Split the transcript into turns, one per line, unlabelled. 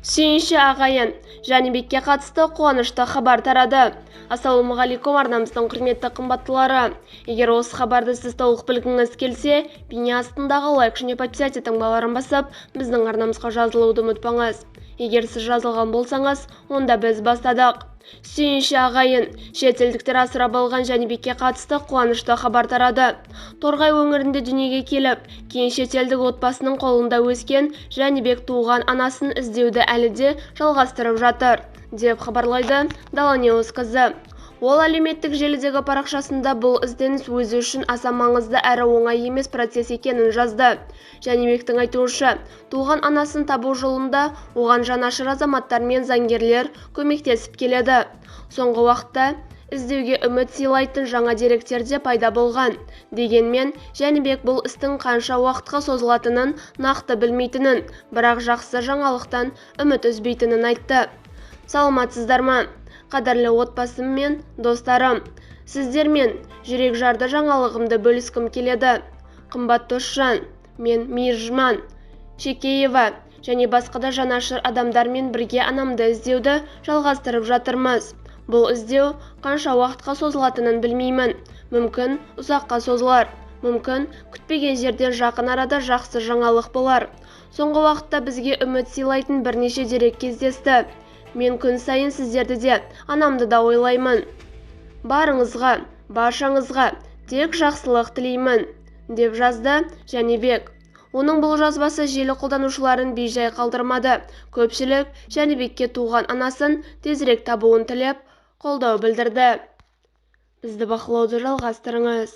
Сүйінші ағайын, Жәнібекке қатысты қуанышты хабар тарады. Ассалаумағалейкум арнамыздың құрметті қымбаттылары. Егер осы хабарды сіз толық білгіңіз келсе, бейне астындағы лайк және подписать таңбаларын басып, біздің арнамызға жазылуды ұмытпаңыз. Егер сіз жазылған болсаңыз, онда біз бастадық. Сүйінші ағайын, шетелдіктер асырап алған Жәнібекке қатысты қуанышты хабар тарады. Торғай өңірінде дүниеге келіп, кейін шетелдік отбасының қолында өскен Жәнібек туған анасын іздеуді әлі де жалғастырып жатыр, деп хабарлайды Дала Ньюс қызы. Ол әлеуметтік желідегі парақшасында бұл ізденіс өзі үшін аса маңызды әрі оңай емес процесс екенін жазды. Жәнібектің айтуынша, туған анасын табу жолында оған жанашыр азаматтар мен заңгерлер көмектесіп келеді. Соңғы уақытта іздеуге үміт сыйлайтын жаңа деректер де пайда болған. Дегенмен, Жәнібек бұл істің қанша уақытқа созылатынын нақты білмейтінін, бірақ жақсы жаңалықтан үміт үзбейтінін айтты. Саламатсыздар ма? Қадірлі отбасым мен достарым, сіздермен жүрек жарды жаңалығымды бөліскім келеді. Қымбат досжан, мен Мейіржан Шекеева және басқа да жанашыр адамдармен бірге анамды іздеуді жалғастырып жатырмыз. Бұл іздеу қанша уақытқа созылатынын білмеймін. Мүмкін ұзаққа созылар. Мүмкін күтпеген жерден жақын арада жақсы жаңалық болар. Соңғы уақытта бізге үміт сыйлайтын бірнеше дерек кездесті. Мен күн сайын сіздерді де, анамды да ойлаймын. Барыңызға, баршаңызға тек жақсылық тілеймін, деп жазды Жәнібек. Оның бұл жазбасы желі қолданушыларын бейжай қалдырмады. Көпшілік Жәнібекке туған анасын тезірек табуын тілеп, қолдау білдірді. Бізді бақылауды жалғастырыңыз.